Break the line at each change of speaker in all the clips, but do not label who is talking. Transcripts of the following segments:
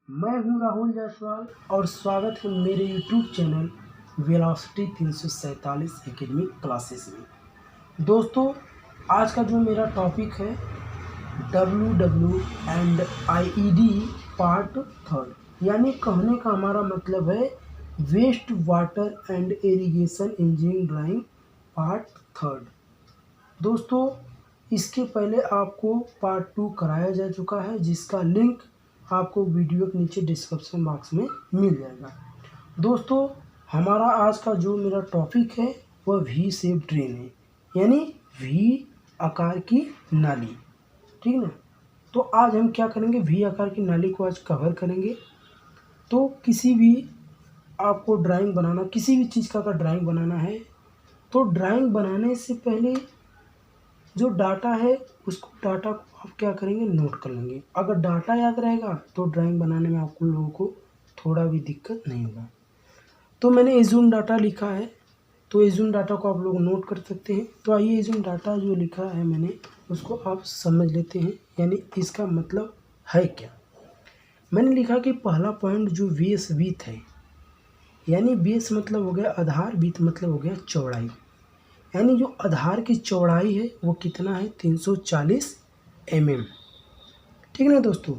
मैं हूं राहुल जायसवाल और स्वागत है मेरे YouTube channel velocity 347 academic classes में। दोस्तों, आज का जो मेरा टॉपिक है WW and IED part third, यानी कहने का हमारा मतलब है waste water and irrigation engineering drawing part third. दोस्तों, इसके पहले आपको पार्ट 2 कराया जा चुका है, जिसका लिंक आपको वीडियो के नीचे डिस्क्रिप्शन बॉक्स में मिल जाएगा। दोस्तों, हमारा आज का जो मेरा टॉपिक है वह वी शेप ड्रेन है, यानी वी आकार की नाली। ठीक ना? तो आज हम क्या करेंगे, वी आकार की नाली को आज कवर करेंगे। तो किसी भी आपको ड्राइंग बनाना, किसी भी चीज़ का अगर ड्राइंग बनाना है तो ड्राइंग बनाने से पहले जो डाटा है उसको डाटा को आप क्या करेंगे, नोट कर लेंगे। अगर डाटा याद रहेगा तो ड्राइंग बनाने में आपको लोगों को थोड़ा भी दिक्कत नहीं होगा। तो मैंने एज्यूम डाटा लिखा है, तो एज्यूम डाटा को आप लोग नोट कर सकते हैं। तो आइए एज्यूम डाटा जो लिखा है मैंने उसको आप समझ लेते हैं, यानी इसका मतलब है क्या। मैंने लिखा कि पहला पॉइंट जो बेस विड्थ है, यानी बेस मतलब हो गया आधार, विड्थ मतलब हो गया चौड़ाई, यानी जो आधार की चौड़ाई है वो कितना है, 340 mm। ठीक है ना दोस्तों।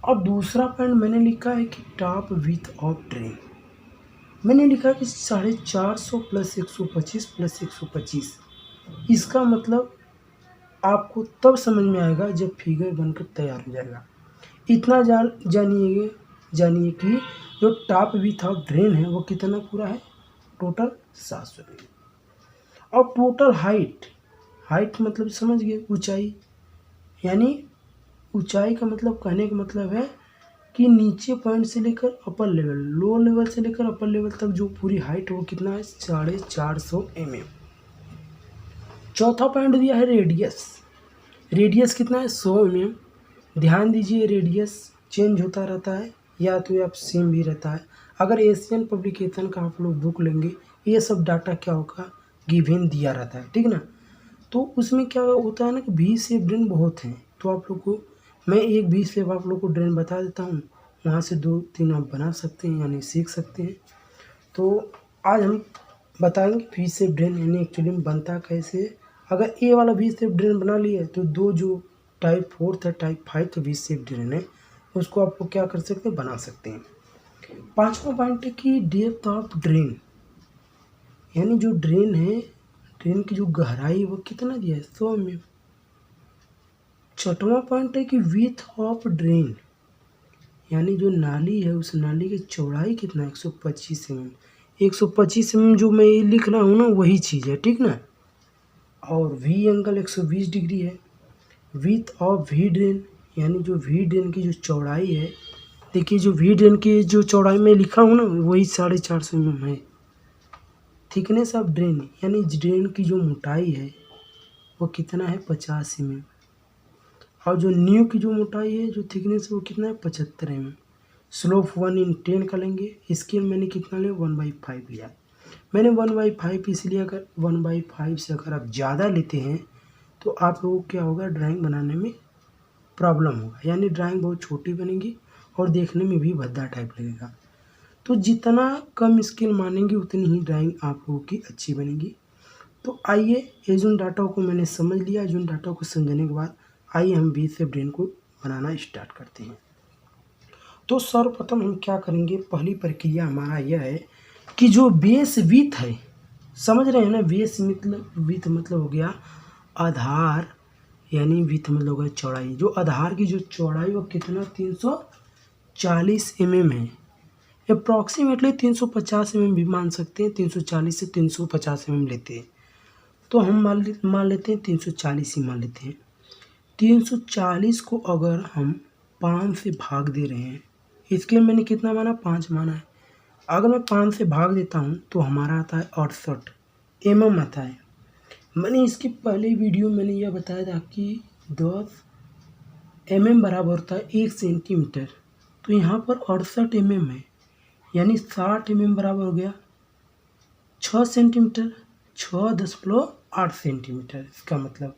और दूसरा पॉइंट मैंने लिखा है कि टॉप विड्थ ऑफ ड्रेन, मैंने लिखा कि 450 प्लस 125 प्लस 125। इसका मतलब आपको तब समझ में आएगा जब फिगर बनकर तैयार हो जाएगा। इतना जानिए कि जो टॉप विड्थ ऑफ ड्रेन है वो कितना पूरा है, टोटल 700 mm। और टोटल हाइट मतलब समझ गए, ऊंचाई, यानी ऊंचाई का मतलब, कहने का मतलब है कि नीचे पॉइंट से लेकर अपर लेवल, लो लेवल से लेकर अपर लेवल तक जो पूरी हाइट है वो कितना है, 450 mm। चौथा पॉइंट दिया है रेडियस कितना है, 100 mm। ध्यान दीजिए, रेडियस चेंज होता रहता है, या तो आप सेम भी रहता है। अगर एशियन पब्लिकेशन का आप लोग बुक लेंगे, ये सब डाटा क्या होगा, गिवन दिया रहता है। ठीक ना? तो उसमें क्या होता है ना कि वी शेप ड्रेन बहुत हैं। तो आप लोग को मैं एक वी शेप आप लोग को ड्रेन बता देता हूँ, वहाँ से 2-3 आप बना सकते हैं, यानी सीख सकते हैं। तो आज हम बताएंगे वी शेप ड्रेन यानी एक्चुअली में बनता कैसे है। अगर ए वाला वी शेप ड्रेन बना लिया तो दो जो टाइप 4 है, टाइप 5 वी शेप ड्रेन है, उसको आप लोग क्या कर सकते हैं, बना सकते हैं। पाँचवा पॉइंट है कि डेप्थ ऑफ ड्रेन, यानी जो ड्रेन है, ड्रेन की जो गहराई है वो कितना दिया है, 100 mm। छठवां पॉइंट है कि विड्थ ऑफ ड्रेन, यानी जो नाली है उस नाली की चौड़ाई कितना है, 125 mm। 125 mm जो मैं ये लिख रहा हूँ ना वही चीज़ है। ठीक ना? और वी एंगल 120 डिग्री है। विड्थ ऑफ वी ड्रेन, यानी जो वी ड्रेन की जो चौड़ाई है, देखिए जो वी ड्रेन की जो चौड़ाई में लिखा हूँ ना वही 450 mm है। थिकनेस ऑफ ड्रेन, यानी ड्रेन की जो मोटाई है वो कितना है, 50 mm। और जो न्यू की जो मोटाई है, जो थिकनेस है वो कितना है, 75 mm। स्लोप 1/10 का लेंगे। स्केल मैंने कितना लिया, 1/5 लिया। मैंने 1/5 इसलिए, अगर 1/5 से अगर आप ज़्यादा लेते हैं तो आप लोगों को क्या होगा, ड्राइंग बनाने में प्रॉब्लम होगा, यानी ड्राइंग बहुत छोटी बनेगी और देखने में भी भद्दा टाइप लगेगा। तो जितना कम स्केल मानेंगे उतनी ही ड्राइंग आप लोगों की अच्छी बनेगी। तो आइए, एज्यूम डाटा को मैंने समझ लिया। एज्यूम डाटा को समझने के बाद आइए हम वी शेप ड्रेन को बनाना स्टार्ट करते हैं। तो सर्वप्रथम हम क्या करेंगे, पहली प्रक्रिया हमारा यह है कि जो बेस विड्थ है, समझ रहे हैं ना, बेस विड्थ मतलब हो गया आधार, यानी विड्थ मतलब हो गया चौड़ाई। जो आधार की जो चौड़ाई वो कितना, 340 mm है। अप्रॉक्सीमेटली 350 mm भी मान सकते हैं, 340 से 350 mm लेते हैं। तो हम मान लेते हैं 340 ही मान लेते हैं। 340 को अगर हम 5 से भाग दे रहे हैं, इसके मैंने कितना माना, 5 माना है। अगर मैं 5 से भाग देता हूँ तो हमारा आता है 68 mm आता है। मैंने इसकी पहले वीडियो मैंने यह बताया था कि 10 mm बराबर होता है 1 सेंटीमीटर। तो यहाँ पर 68 mm है, यानी 60 mm बराबर हो गया 6 सेंटीमीटर, 6.8 सेंटीमीटर। इसका मतलब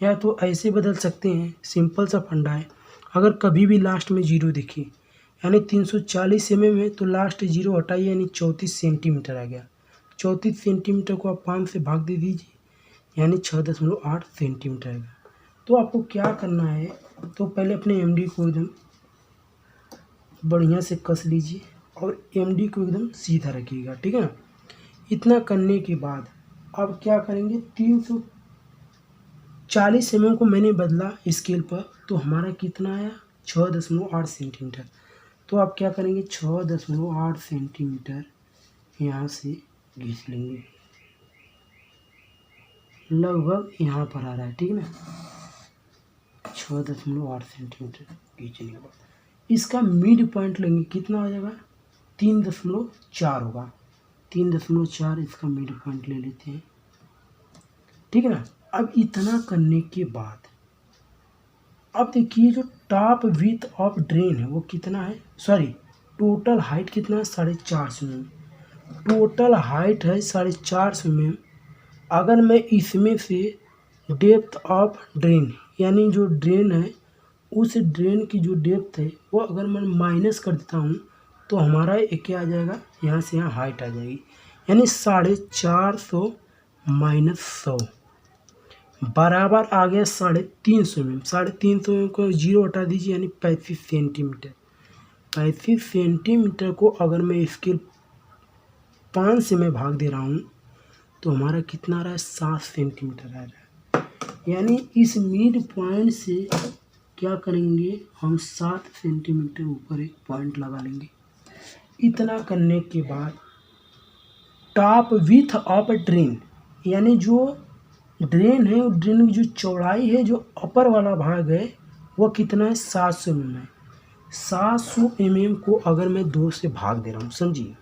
या तो ऐसे बदल सकते हैं, सिंपल सा फंडा है। अगर कभी भी लास्ट में जीरो दिखे, यानी 340 mm है, तो लास्ट जीरो हटाइए यानी 34 सेंटीमीटर आ गया। 34 सेंटीमीटर को आप 5 से भाग दे दीजिए यानी 6.8 सेंटीमीटर आएगा। तो आपको क्या करना है, तो पहले अपने एमडी को एकदम बढ़िया से कस लीजिए और एमडी को एकदम सीधा रखिएगा, ठीक है ना। इतना करने के बाद अब क्या करेंगे, 340 mm को मैंने बदला स्केल पर, तो हमारा कितना आया 6.8 सेंटीमीटर। तो आप क्या करेंगे 6.8 सेंटीमीटर यहाँ से खींच लेंगे, लगभग यहाँ पर आ रहा है, ठीक है ना। 6.8 सेंटीमीटर खींचने के बाद इसका मिड पॉइंट लेंगे, कितना आ जाएगा 3.4 होगा। 3.4 इसका मिड पॉइंट ले लेते हैं, ठीक है ना। अब इतना करने के बाद अब देखिए जो टॉप विड्थ ऑफ ड्रेन है वो कितना है, सॉरी टोटल हाइट कितना है 450 mm। टोटल हाइट है 450 mm। अगर मैं इसमें से डेप्थ ऑफ ड्रेन यानी जो ड्रेन है उस ड्रेन की जो डेप्थ है वो अगर मैं माइनस कर देता हूँ तो हमारा एक क्या आ जाएगा, यहाँ से यहाँ हाइट आ जाएगी यानी 450 माइनस 100 बराबर आ गया 350 mm। 350 mm को जीरो हटा दीजिए यानी 35 सेंटीमीटर। 35 सेंटीमीटर को अगर मैं स्केल 5 से मैं भाग दे रहा हूँ तो हमारा कितना आ रहा है 7 सेंटीमीटर आ रहा है। यानी इस मिड पॉइंट से क्या करेंगे हम 7 सेंटीमीटर ऊपर एक पॉइंट लगा लेंगे। इतना करने के बाद टॉप विड्थ ऑफ ड्रेन यानी जो ड्रेन है ड्रेन की जो चौड़ाई है जो अपर वाला भाग है वो कितना है 700 mm है। 700 mm को अगर मैं 2 से भाग दे रहा हूँ समझिए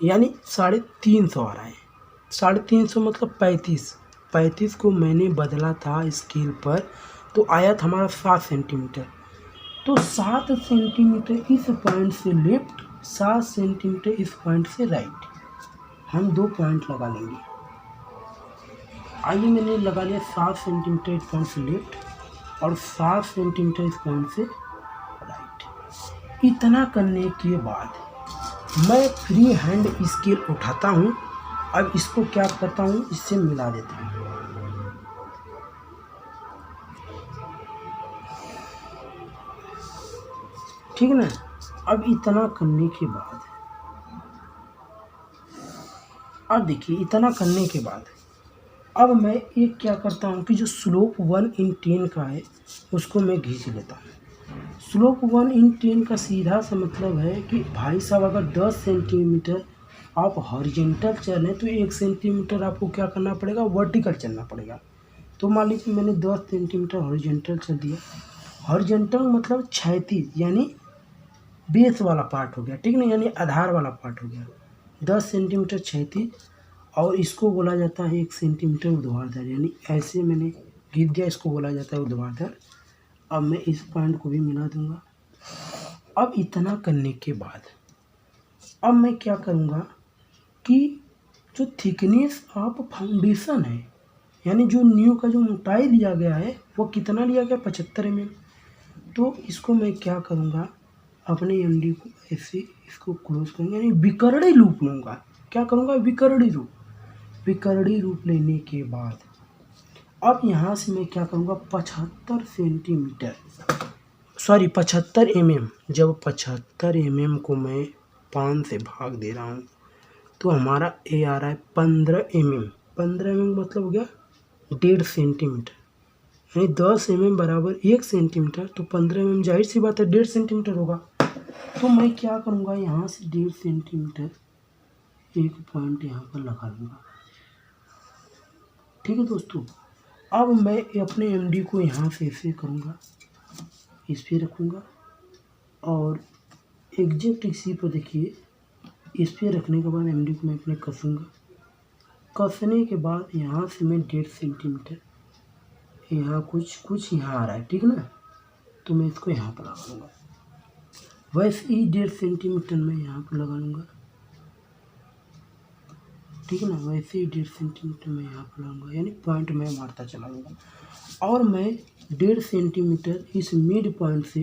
यानी 350 आ रहा है। 350 मतलब 35 को मैंने बदला था स्केल पर तो आया था हमारा 7 सेंटीमीटर। तो 7 सेंटीमीटर इस पॉइंट से लेफ्ट, 7 सेंटीमीटर इस पॉइंट से राइट, हम 2 पॉइंट लगा लेंगे। आइए मैंने लगा लिया 7 सेंटीमीटर इस पॉइंट से लेफ्ट और 7 सेंटीमीटर इस पॉइंट से राइट। इतना करने के बाद मैं फ्री हैंड स्केल उठाता हूँ। अब इसको क्या करता हूँ, इससे मिला देता हूँ। ठीक है ना। अब इतना करने के बाद अब देखिए इतना करने के बाद अब मैं एक क्या करता हूँ कि जो स्लोप 1/10 का है उसको मैं खींच लेता हूँ। स्लोप 1/10 का सीधा सा मतलब है कि भाई साहब अगर 10 सेंटीमीटर आप हॉरिजॉन्टल चल रहे तो 1 सेंटीमीटर आपको क्या करना पड़ेगा, वर्टिकल चलना पड़ेगा। तो मान लीजिए मैंने 10 सेंटीमीटर हॉरिजॉन्टल चल दिया। हॉरिजॉन्टल मतलब क्षैतिज यानी बेस वाला पार्ट हो गया, ठीक ना, यानी आधार वाला पार्ट हो गया। 10 सेंटीमीटर क्षैतिज और इसको बोला जाता है 1 सेंटीमीटर ऊर्ध्वाधर, यानी ऐसे मैंने गिर दिया, इसको बोला जाता है ऊर्ध्वाधर। अब मैं इस पॉइंट को भी मिला दूंगा। अब इतना करने के बाद अब मैं क्या करूँगा कि जो थिकनेस ऑफ फाउंडेशन है यानी जो नींव का जो मोटाई लिया गया है वो कितना लिया गया 75 mm। तो इसको मैं क्या करूँगा, अपने एमडी को ऐसे इसको क्लोज करूँगा यानी विकर्णी रूप लूँगा। क्या करूँगा, विकर्णी रूप लेने के बाद अब यहाँ से मैं क्या करूँगा 75 सेंटीमीटर सॉरी 75 mm। जब 75 mm को मैं 5 से भाग दे रहा हूँ तो हमारा ए आ रहा है 15 mm। 15 mm मतलब हो गया 1.5 सेंटीमीटर, यानी 10 mm बराबर 1 सेंटीमीटर। तो 15 mm जाहिर सी बात है 1.5 सेंटीमीटर होगा। तो मैं क्या करूँगा, यहाँ से 1.5 सेंटीमीटर एक पॉइंट यहाँ पर लगा लूँगा। ठीक है दोस्तों। अब मैं अपने एमडी को यहाँ से ऐसे करूँगा, इस पर रखूँगा और एग्जैक्ट इसी पर देखिए इस पर रखने के बाद एमडी को मैं अपने कसूँगा। कसने के बाद यहाँ से मैं 1.5 सेंटीमीटर यहाँ कुछ यहाँ आ रहा है, ठीक है ना, तो मैं इसको यहाँ पर लगा लूँगा। वैसे ही 1.5 सेंटीमीटर मैं यहाँ पर लगा लूँगा, ठीक है ना। वैसे ही 1.5 सेंटीमीटर मैं यहाँ पर लगाऊंगा, यानी पॉइंट मैं मारता चला जाऊँगा। और मैं 1.5 सेंटीमीटर इस मिड पॉइंट से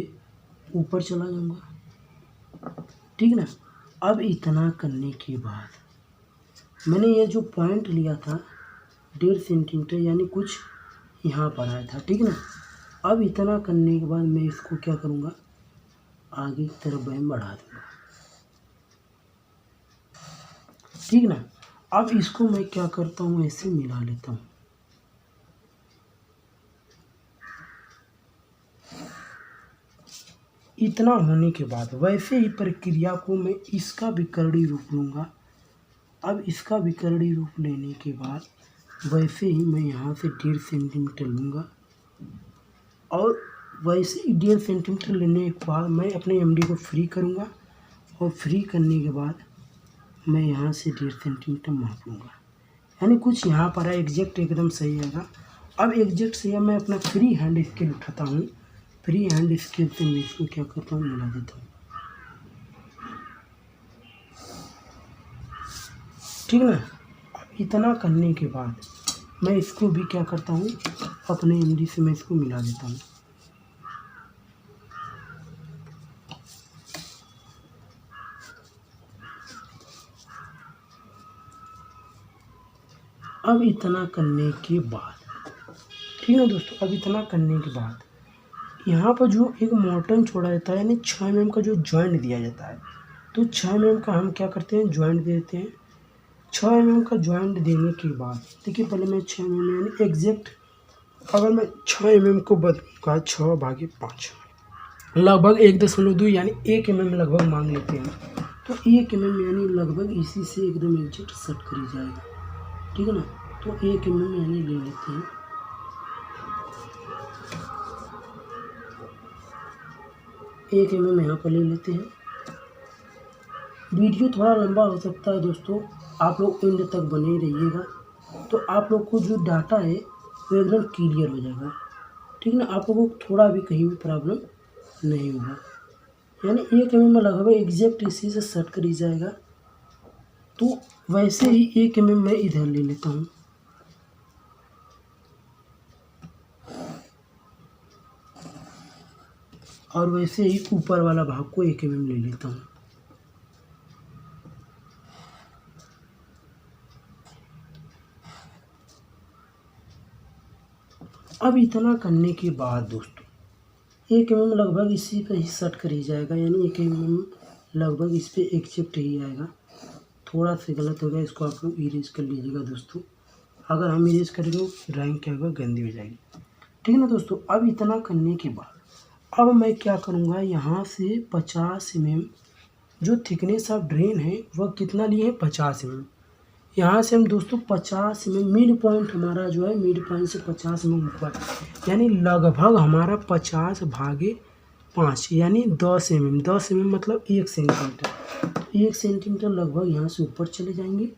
ऊपर चला जाऊँगा, ठीक ना। अब इतना करने के बाद मैंने ये जो पॉइंट लिया था 1.5 सेंटीमीटर यानी कुछ यहाँ पर आया था, ठीक ना। अब इतना करने के बाद मैं इसको क्या करूँगा, आगे की तरफ मैं बढ़ा दूँगा, ठीक ना। अब इसको मैं क्या करता हूँ, ऐसे मिला लेता हूँ। इतना होने के बाद वैसे ही प्रक्रिया को मैं इसका विकर्णी रूप लूँगा। अब इसका विकर्णी रूप लेने के बाद वैसे ही मैं यहाँ से 1.5 सेंटीमीटर लूँगा और वैसे ही 1.5 सेंटीमीटर लेने के बाद मैं अपने एमडी को फ्री करूँगा और फ्री करने के बाद मैं यहाँ से 1.5 सेंटीमीटर माप लूँगा, यानी कुछ यहाँ पर है, एग्जैक्ट एकदम सही आएगा। अब एग्जैक्ट सही है, मैं अपना फ्री हैंड स्केल उठाता हूँ, फ्री हैंड स्केल से मैं इसको क्या करता हूँ, मिला देता हूँ, ठीक ना। अब इतना करने के बाद मैं इसको भी क्या करता हूँ, अपने एमडी से मैं इसको मिला देता हूँ। अब इतना करने के बाद, ठीक है दोस्तों, अब इतना करने के बाद यहाँ पर जो एक मोर्टन छोड़ा जाता है, यानी 6 mm का जो जॉइंट दिया जाता है, तो 6 mm का हम क्या करते हैं, जॉइंट देते हैं। 6 mm का जॉइंट देने के बाद देखिए, पहले मैं 6 mm यानी एग्जैक्ट, अगर मैं 6 mm को बदलूँगा 6/5 लगभग 1.2 यानी 1 mm लगभग मान लेते हैं, तो 1 mm यानी लगभग इसी से एकदम एग्जैक्ट सेट करी जाएगा, ठीक है ना। तो 1 mm यानी ले लेते हैं, एक mm यहाँ पर ले लेते हैं। वीडियो थोड़ा लंबा हो सकता है दोस्तों, आप लोग एंड तक बने रहिएगा, तो आप लोग को जो डाटा है वो एकदम क्लियर हो जाएगा, ठीक ना। आप लोगों को थोड़ा भी कहीं भी प्रॉब्लम नहीं होगा, यानी 1 mm में लगभग एग्जैक्ट इसी से सेट करी जाएगा। तो वैसे ही 1 mm मैं इधर ले लेता हूँ, और वैसे ही ऊपर वाला भाग को 1 mm ले लेता हूँ। अब इतना करने के बाद दोस्तों 1 mm लगभग इसी पे ही सेट करी जाएगा, यानी 1 mm लगभग इस पे एक्सेप्ट ही आएगा। थोड़ा सा गलत हो गया, इसको आप लोग इरेज कर लीजिएगा दोस्तों, अगर हम इरेज करेंगे ड्राइंग क्या होगा, गंदी हो जाएगी, ठीक है ना दोस्तों। अब इतना करने के बाद अब मैं क्या करूँगा, यहाँ से 50 mm जो थिकनेस ऑफ ड्रेन है वह कितना लिए है, 50 mm। यहाँ से हम दोस्तों 50 mm मिड पॉइंट हमारा जो है, मिड पॉइंट से 50 mm ऊपर, यानी लगभग हमारा 50/5 यानी 10 mm। 10 mm मतलब 1 सेंटीमीटर, 1 सेंटीमीटर लगभग यहाँ से ऊपर चले जाएंगे।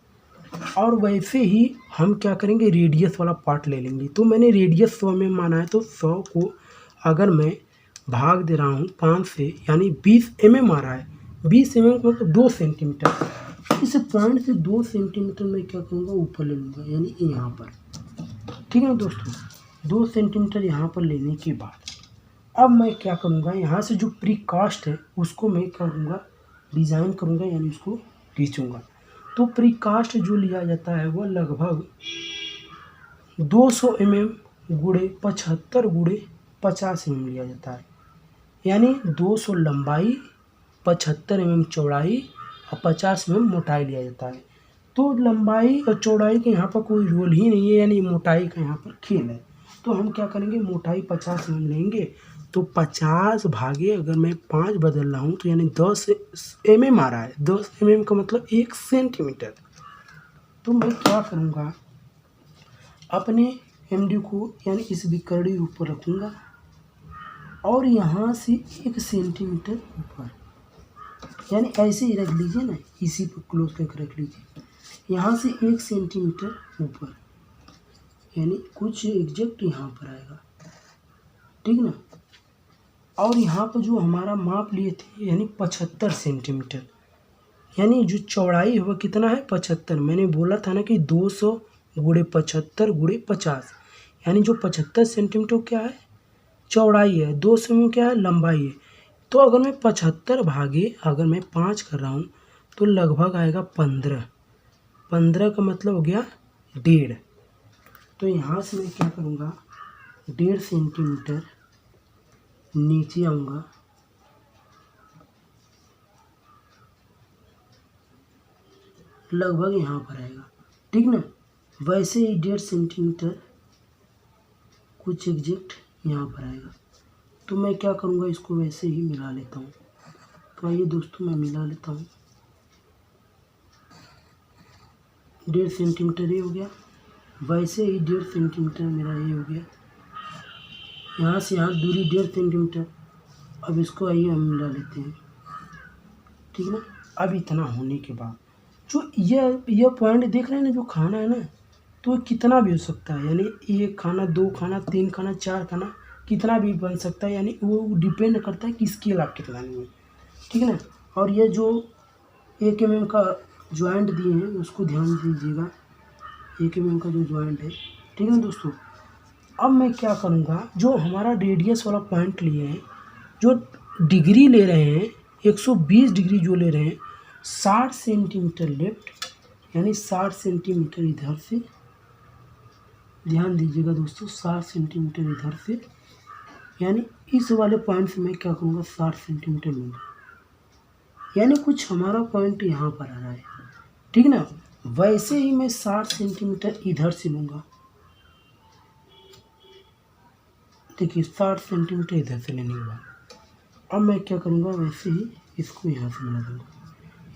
और वैसे ही हम क्या करेंगे, रेडियस वाला पार्ट ले लेंगे। तो मैंने रेडियस 100 में माना है, तो 100 को अगर मैं भाग दे रहा हूँ 5 से, यानी 20 mm आ रहा है। 20 mm का मतलब 2 सेंटीमीटर। इस पॉइंट से 2 सेंटीमीटर मैं क्या करूँगा, ऊपर ले लूँगा, यानी यहाँ पर, ठीक है दोस्तों। 2 सेंटीमीटर यहाँ पर लेने के बाद अब मैं क्या करूँगा, यहाँ से जो प्रीकास्ट है उसको मैं करूँगा, डिज़ाइन करूँगा, यानी उसको खींचूँगा। तो प्रीकास्ट जो लिया जाता है वो लगभग 200 mm गुणे 75 गुणे 50 mm लिया जाता है, यानी 200 लंबाई, 75 mm चौड़ाई और 50 mm मोटाई लिया जाता है। तो लंबाई और चौड़ाई के यहाँ पर कोई रोल ही नहीं है, यानी मोटाई का यहाँ पर खेल है। तो हम क्या करेंगे, मोटाई 50 mm लेंगे, तो 50 भागे अगर मैं 5 बदल रहा हूँ तो यानी 10 mm आ रहा है। 10 mm का मतलब 1 सेंटीमीटर। तो मैं क्या करूँगा, अपने एमडी को यानी इस विकर्णी रूप पर रखूँगा और यहाँ से 1 सेंटीमीटर ऊपर, यानी ऐसे ही रख लीजिए ना, इसी पर क्लोज करके रख लीजिए। यहाँ से 1 सेंटीमीटर ऊपर, यानी कुछ एग्जैक्ट यहाँ पर आएगा, ठीक ना। और यहाँ पर जो हमारा माप लिए थे यानी 75 सेंटीमीटर, यानी जो चौड़ाई है वह कितना है, 75। मैंने बोला था ना कि 200 गुणे 75 गुणे 50, यानी जो 75 सेंटीमीटर क्या है, चौड़ाई है, 200 में क्या है, लंबाई है। तो अगर मैं 75 भागे अगर मैं 5 कर रहा हूँ तो लगभग आएगा 15। 15 का मतलब हो गया 1.5। तो यहाँ से मैं क्या करूँगा, 1.5 सेंटीमीटर नीचे आऊँगा, लगभग यहाँ पर आएगा, ठीक ना। वैसे ही 1.5 सेंटीमीटर कुछ एग्जैक्ट यहाँ पर आएगा। तो मैं क्या करूँगा, इसको वैसे ही मिला लेता हूँ। तो आइए दोस्तों मैं मिला लेता हूँ। 1.5 सेंटीमीटर ये हो गया, वैसे ही 1.5 सेंटीमीटर मेरा ये हो गया, यहाँ से यहाँ दूरी 1.5 सेंटीमीटर। अब इसको आइए हम मिला लेते हैं, ठीक ना। अब इतना होने के बाद जो यह पॉइंट देख रहे हैं ना, जो खाना है ना, तो कितना भी हो सकता है, यानी 1 खाना, 2 खाना, 3 खाना, 4 खाना, कितना भी बन सकता है, यानी वो डिपेंड करता है कि स्केल आप कितना लेंगे, ठीक है ना। और ये जो 1 mm का जॉइंट दिए हैं उसको ध्यान दीजिएगा, 1 mm का जो जॉइंट है, ठीक है ना दोस्तों। अब मैं क्या करूँगा, जो हमारा रेडियस वाला पॉइंट लिए हैं, जो डिग्री ले रहे हैं 120 डिग्री जो ले रहे हैं, 60 सेंटीमीटर लेफ्ट, यानी 60 सेंटीमीटर इधर से, ध्यान दीजिएगा दोस्तों, 60 सेंटीमीटर इधर से, यानी इस वाले पॉइंट से मैं क्या करूँगा, 60 सेंटीमीटर लूँगा, यानी कुछ हमारा पॉइंट यहाँ पर आ रहा है, ठीक ना। वैसे ही मैं 60 सेंटीमीटर इधर से लूँगा, देखिए 60 सेंटीमीटर इधर से लेने के बाद अब मैं क्या करूँगा, वैसे ही इसको यहाँ से मिला दूँगा,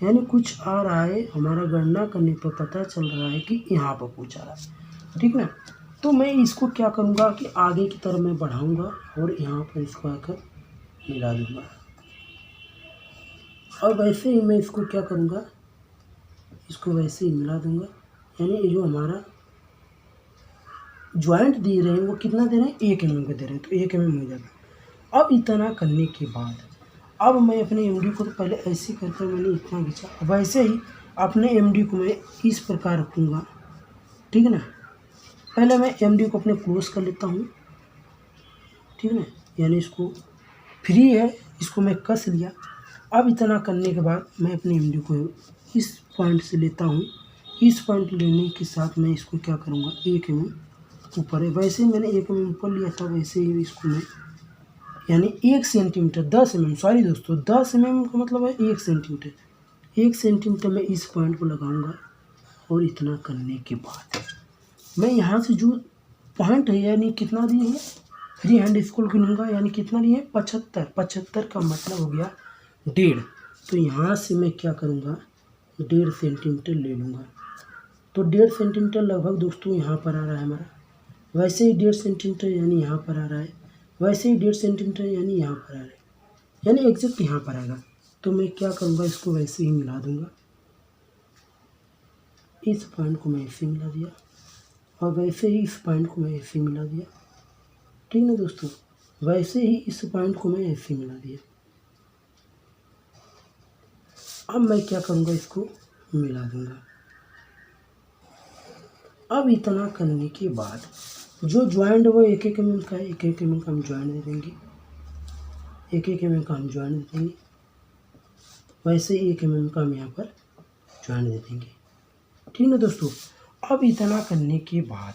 यानी कुछ आ रहा है, हमारा गणना करने पर पता चल रहा है कि यहाँ पर कुछ आ रहा है, ठीक ना। तो मैं इसको क्या करूँगा कि आगे की तरफ मैं बढ़ाऊँगा और यहाँ पर इसको आकर मिला दूँगा। और वैसे ही मैं इसको क्या करूँगा, इसको वैसे ही मिला दूँगा, यानी ये जो हमारा जॉइंट दे रहे हैं वो कितना दे रहे हैं, 1 mm का दे रहे हैं, तो 1 mm हो जाएगा। अब इतना करने के बाद अब मैं अपने एमडी को, तो पहले ऐसे करके मैंने इतना खींचा, वैसे ही अपने एमडी को मैं इस प्रकार रखूँगा, ठीक है ना। पहले मैं एमडी को अपने क्लोज कर लेता हूँ, ठीक है ना, यानी इसको फ्री है, इसको मैं कस लिया। अब इतना करने के बाद मैं अपने एमडी को इस पॉइंट से लेता हूँ, इस पॉइंट लेने के साथ मैं इसको क्या करूँगा, 1 mm ऊपर है, वैसे ही मैंने 1 mm ऊपर लिया था, वैसे ही इसको मैं, यानी 1 सेंटीमीटर, 10 mm, सॉरी दोस्तों, 10 mm का मतलब है 1 सेंटीमीटर, 1 सेंटीमीटर मैं इस पॉइंट को लगाऊंगा। और इतना करने के बाद मैं यहाँ से जो पॉइंट है, यानी कितना दिए हैं, फ्री हैंड स्केल गिनूंगा, यानी कितना दिए हैं, 75। 75 का मतलब हो गया 1.5। तो यहाँ से मैं क्या करूँगा, 1.5 सेंटीमीटर ले लूँगा। तो 1.5 सेंटीमीटर लगभग दोस्तों यहाँ पर आ रहा है हमारा, वैसे ही 1.5 सेंटीमीटर यानी यहाँ पर आ रहा है, वैसे ही 1.5 सेंटीमीटर यानी यहाँ पर आ रहा है, यानी एग्जैक्ट यहाँ पर आएगा। तो मैं क्या करूँगा, इसको वैसे ही मिला दूँगा, इस पॉइंट को मैं ऐसे मिला दिया, और वैसे ही इस पॉइंट को मैं ऐसे मिला दिया, ठीक ना दोस्तों। वैसे ही इस पॉइंट को मैं ऐसे मिला दिया। अब मैं क्या करूँगा, इसको मिला दूँगा। अब इतना करने के बाद जो ज्वाइंट वो 1 mm का है, 1 mm का हम ज्वाइंट दे देंगे, 1 mm का हम ज्वाइंट दे देंगे, वैसे 1 mm का हम यहाँ पर ज्वाइंट दे देंगे, ठीक है दोस्तों। अब इतना करने के बाद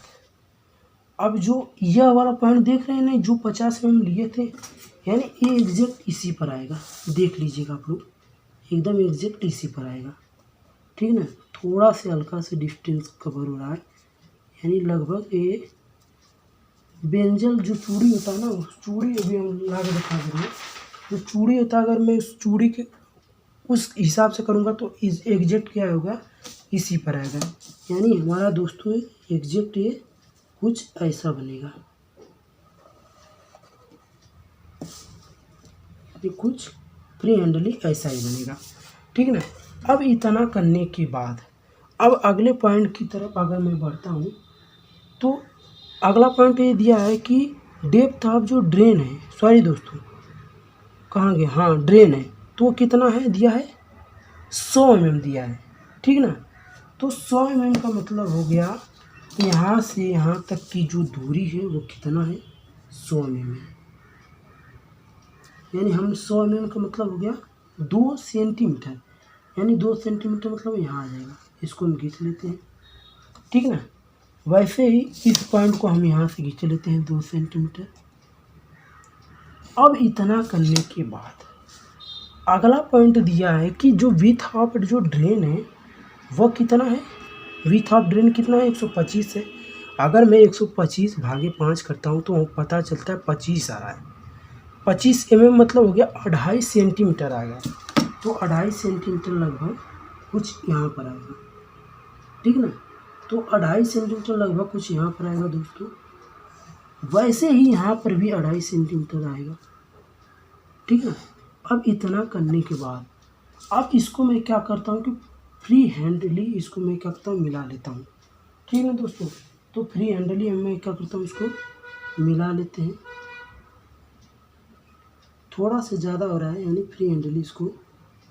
अब जो यह वाला पॉइंट देख रहे हैं ना, जो 50 mm लिए थे, यानी ये एग्जैक्ट इसी पर आएगा, देख लीजिएगा आप लोग, एकदम एग्जैक्ट इसी पर आएगा, ठीक है ना। थोड़ा से हल्का से डिस्टेंस कवर हो रहा है, यानी लगभग ये बेंजल जो चूड़ी होता है ना, उस चूड़ी अभी हम ला के दिखा दे रहे हैं, जो चूड़ी होता है, अगर मैं उस चूड़ी के उस हिसाब से करूँगा तो इस एग्जैक्ट क्या होगा, इसी पर आएगा, यानी हमारा दोस्तों एग्जैक्ट ये कुछ ऐसा बनेगा, ये कुछ फ्री हैंडली ऐसा ही बनेगा, ठीक है ना। अब इतना करने के बाद अब अगले पॉइंट की तरफ अगर मैं बढ़ता हूँ, तो अगला पॉइंट ये दिया है कि डेप्थ ऑफ जो ड्रेन है, सॉरी दोस्तों कहाँ गया, हाँ ड्रेन है, तो कितना है दिया है, 100 mm दिया है, ठीक ना। तो 100 mm का मतलब हो गया यहाँ से यहाँ तक की जो दूरी है वो कितना है, 100 mm है, यानी हम 100 mm का मतलब हो गया 2 सेंटीमीटर, यानी 2 सेंटीमीटर मतलब यहाँ आ जाएगा। इसको हम खींच लेते हैं, ठीक ना। वैसे ही इस पॉइंट को हम यहाँ से खींच लेते हैं 2 सेंटीमीटर। अब इतना करने के बाद अगला पॉइंट दिया है कि जो विथ ऑफ जो ड्रेन है वह कितना है, विथ ऑफ ड्रेन कितना है 125 है। अगर मैं 125 भागे 5 करता हूँ तो पता चलता है 25 आ रहा है। 25 mm मतलब हो गया 2.5 सेंटीमीटर आ गया। तो 2.5 सेंटीमीटर लगभग कुछ यहाँ पर आएगा, ठीक ना। तो 2.5 सेंटीमीटर लगभग कुछ यहाँ पर आएगा दोस्तों। वैसे ही यहाँ पर भी 2.5 सेंटीमीटर आएगा, ठीक ना। अब इतना करने के बाद अब इसको मैं क्या करता हूँ कि फ्री हैंडली इसको मैं क्या करता हूँ, मिला लेता हूँ, ठीक है दोस्तों। तो फ्री हैंडली मैं क्या करता हूँ, इसको मिला लेते हैं। थोड़ा सा ज़्यादा हो रहा है, यानी फ्री हैंडली इसको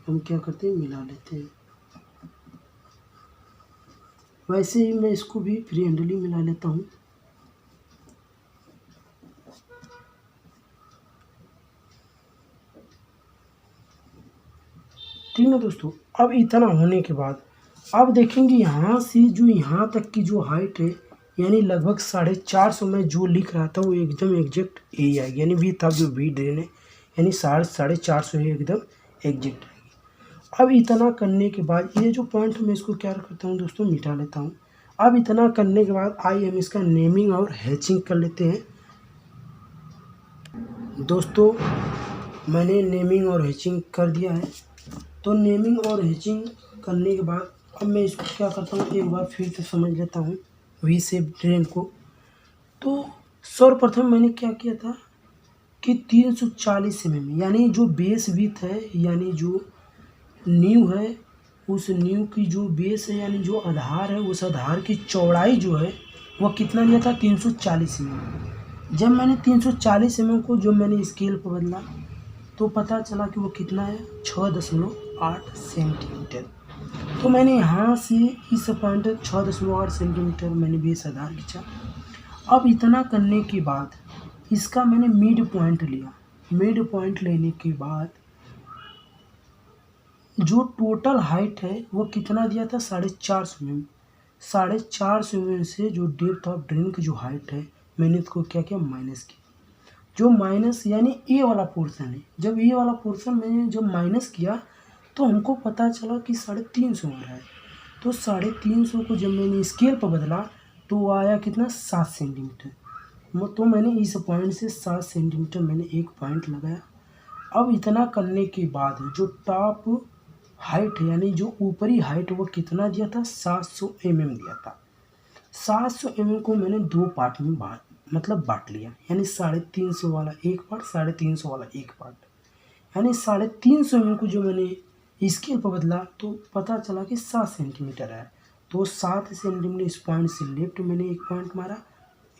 हम क्या करते हैं, मिला लेते हैं। वैसे ही मैं इसको भी फ्री हैंडली मिला लेता हूँ। ठीक ना दोस्तों। अब इतना होने के बाद अब देखेंगे यहाँ से जो यहाँ तक की जो हाइट है, यानी लगभग 450 में जो लिख रहा था वो एकदम एग्जैक्ट यही आएगी, यानी वी था जो वी ड्रेन है, यानी 450 है एकदम एग्जैक्ट आएगी। अब इतना करने के बाद ये जो पॉइंट मैं इसको क्या करता हूँ दोस्तों, मिटा लेता हूँ। अब इतना करने के बाद आइए हम इसका नेमिंग और हैचिंग कर लेते हैं। दोस्तों मैंने नेमिंग और हैचिंग कर दिया है। तो नेमिंग और हैचिंग करने के बाद अब मैं इसको क्या करता हूँ, एक बार फिर से समझ लेता हूँ वी शेप ड्रेन को। तो सर्वप्रथम मैंने क्या किया था कि 340 mm यानी जो बेस विड्थ है, यानी जो नींव है, उस नींव की जो बेस है यानी जो आधार है, उस आधार की चौड़ाई जो है वह कितना लिया था, 340 mm। जब मैंने 340 mm को जो मैंने स्केल पर बदला तो पता चला कि वो कितना है, 6.8 सेंटीमीटर। तो मैंने यहाँ से इस पॉइंट 6.8 सेंटीमीटर मैंने बेस आधार खींचा। अब इतना करने के बाद इसका मैंने मिड पॉइंट लिया। मिड पॉइंट लेने के बाद जो टोटल हाइट है वो कितना दिया था, 450 mm। 450 mm से जो डेप्थ ऑफ ड्रेन की जो हाइट है मैंने इसको क्या किया, माइनस किया। जो माइनस यानी ए वाला पोर्शन है, जब ए वाला पोर्शन मैंने जब माइनस किया तो हमको पता चला कि 350 आ रहा है। तो 350 को जब मैंने स्केल पर बदला तो वो आया कितना, 7 सेंटीमीटर। तो मैंने इस पॉइंट से 7 सेंटीमीटर मैंने एक पॉइंट लगाया। अब इतना करने के बाद जो टॉप हाइट है यानी जो ऊपरी हाइट वो कितना दिया था, 700 mm दिया था। 700 mm को मैंने 2 पार्ट में बांट लिया, यानी 350 वाला एक पार्ट, 350 वाला एक पार्ट। यानी 350 mm को जो मैंने स्केल पर बदला तो पता चला कि 7 सेंटीमीटर है। तो 7 सेंटीमीटर इस पॉइंट से लेफ्ट मैंने एक पॉइंट मारा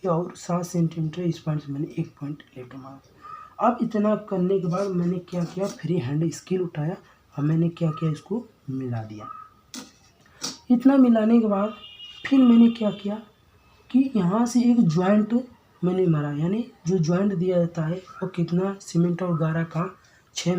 और 7 सेंटीमीटर इस पॉइंट से मैंने एक पॉइंट लेफ्ट मारा। अब इतना करने के बाद मैंने क्या किया, फ्री हैंड स्केल उठाया और मैंने क्या किया, इसको मिला दिया। इतना मिलाने के बाद फिर मैंने क्या किया कि यहाँ से एक जॉइंट मैंने मारा, यानी जो जॉइंट दिया जाता है वो कितना, सीमेंट और गारा का